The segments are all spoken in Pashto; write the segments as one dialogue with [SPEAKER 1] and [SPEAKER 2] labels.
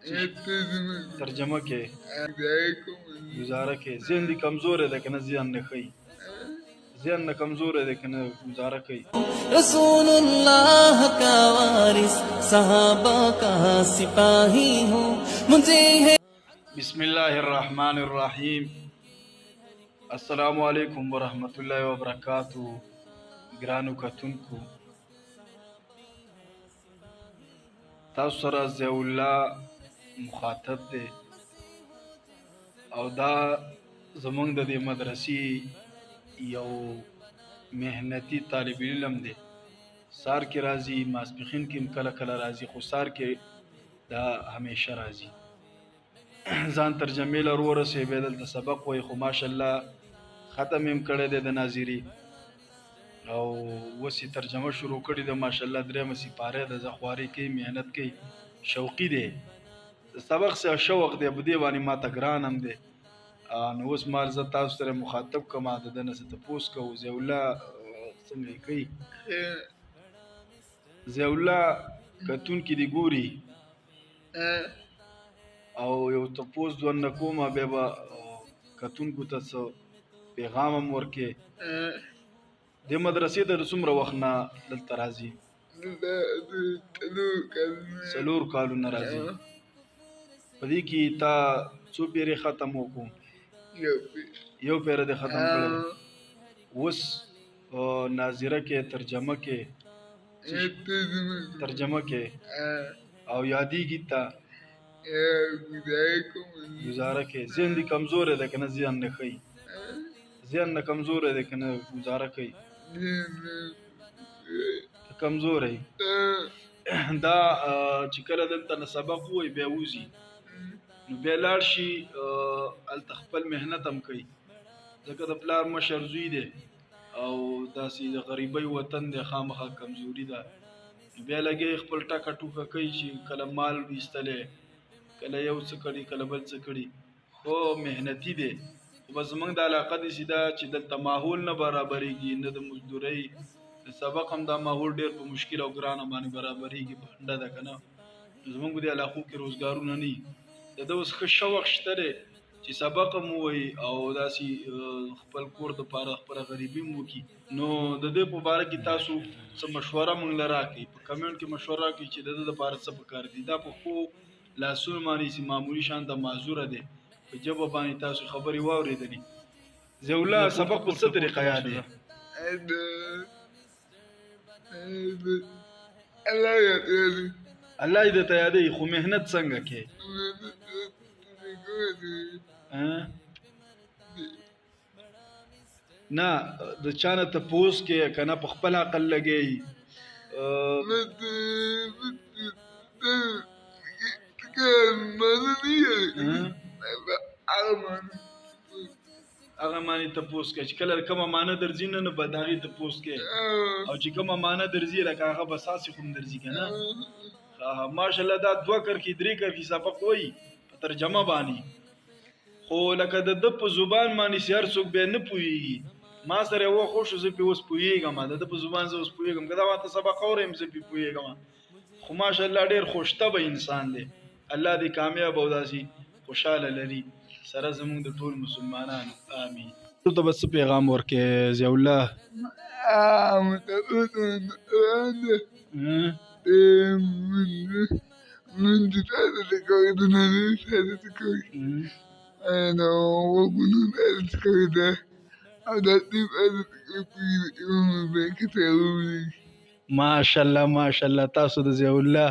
[SPEAKER 1] ترجمه کې گزاره کې ذهن دې کمزور دی که نه ذهن نه ښیي ذهن نه کمزور دی که نه گزاره کوي
[SPEAKER 2] رسول اللہ کا وارث صحابہ کا سپاہی ہوں مجھے ہے
[SPEAKER 1] بسم الله الرحمن الرحیم السلام علیکم ورحمت الله وبرکاتہ ګرانو کتونکو تاسو سره ضیاء الله مخاطب دی او دا زمونږ د دې مدرسې یو مهنتي طالب علم دی سار کې راځي ماسپښین کې هم کله کله راځي خو سار کې دا همیشه راځي ځان ترجمې لر ورسېبې دلته سبق وایي خو ماشاءالله ختم هم کړی دی د ناظري او اوس یې ترجمه شروع کړې ده ماشاءالله درېیمه سپاره ده زه خواري کوي محنت کوي شوقي دی سبق سره شوق دی په دې باندې ماته ګران هم دی نو اوس مال زه تاسو سره مخاطب کوم د ده نه څه تپوس کوو ضیاء الله څنګه یې کوي ضیاء الله کتونکي دې ګوري او یو تپوس دوه نه کوم بیا به کتونکو ته څه پیغام هم ورکې د مدرسې د څومره وخت نه دلته راځي 4 کالونه راځي په دې کې تا څو پیرې ختم وکړو یو پیره دې ختم کړی اوس ناظره کې ترجمه کې او یادېږي تا گزاره کې ذهن دې کمزور دی که نه ذهن نه ښیي ذهن نه کمزور دی که نه گزاره کوي کمزور دی دا چې کله دلته نه سبق ووایي بیا وځي نو بیا لاړ شي هلته خپل محنت هم کوي ځکه د پلار مشر زوی دی او داسې د غریبۍ وطن دی خامخا کمزوري ده نو بیا لګیا خپل ټاکه ټوکه کوي چې کله مال ویستلی کله یو څه کړي کله بل څه کړي خو محنتي دی خو بس زمونږ د علاقه داسې ده چې دلته ماحول نه برابرېږي نه د مزدورۍ د سبق هم دا ماحول ډېر په مشکل او ګرانه باندې برابرېږي بنډه ده که نه زمونږ په دې علاقو کې روزګارونه نه وي د ده اوس ښه شوق شته دی چې سبق هم ووایي او داسې خپل کور دپاره خپله غریبي هم وکړي نو د دې په باره کې تاسو څه مشوره موږ له راکړئ په کمنټ کې مشوره راکړئ چې د ده دپاره څه پکار دي دا په ښو لاسونو باندې چې معمولي شان ته معذوره دی په ژبه باندې تاسو خبرې واورېدلې ضیاء الله سبق په څه طریقه یاد دی الله یې درته یادوي خو محنت څنګه کوې نه د چا نه تپوس کې که نه په خپل عقل لګوي هغه معنی تپوس کوي چې کله کومه معنی درځي نه به د هغې تپوس کوي او چې کومه معنی درځي لکه هغه به ساسې خو هم درځي که نه ماشاءالله دا 2 کرښې 3 کرښې سبق وایي په ترجمه باندې خو لکه د ده په زبان باندې چې هر څوک بیا نه پوهېږي ما سره یو وخت وشو زه پرې اوس پوهېږم د ده په زبان زه اوس پوهېږم که دا ماته سبق اورم زه پرې پوهېږم خو ماشاءالله ډېر خوشطبع انسان دی الله دې کامیاب او داسې خوشحاله لري سره زمونږ د ټول مسلمانانو آمین ته به څه پیغام ورکې ضیاء الله ماشاءالله ماشاءالله تاسو د ضیاء الله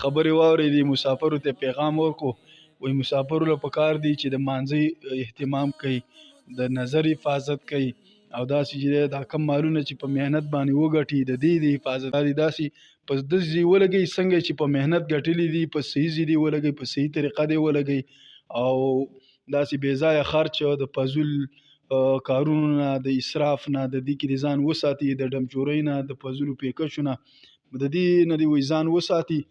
[SPEAKER 1] خبرې واورېدې مسافرو ته پیغام ورکو وایي مسافرو له پکار دی چې د مانځي اهتمام کوي د نظر حفاظت کوي او داسې چې دا کم مالونه چې په محنت باندې وګټي د دې د حفاظت داسې په داسې ولګوي څنګه چې په محنت ګټلي دي په صحیح ځای ولګوي په صحیح طریقه دې ولګوي او داسې بې ځایه خرچ د فضول کارونو نه د اسراف نه د دې کې ځان وساتي د ډمچورۍ نه د فضولو پیکشو نه د دې نه دې ځان وساتي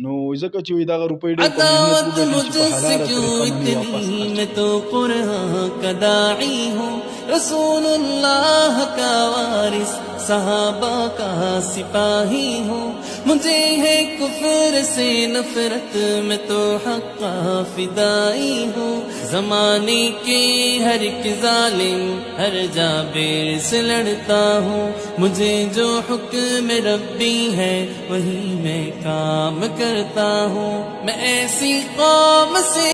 [SPEAKER 1] نو ځکه چې دغه روپۍ ډېر په محنت وګټي چې په حلاله طریقه باندې واپس
[SPEAKER 2] میں تو قرآن کا داعی ہوں رسول اللہ کا وارث सहाबा का सिपाही हूँ। मुझे है कुफ्र से नफरत, मैं तो हक का फिदाई हूँ। जमाने के हर एक जालिम हर जाबिर से लड़ता हूँ। मुझे जो हुक्म रब्बी है वही मैं काम करता हूँ। मैं ऐसी कौम से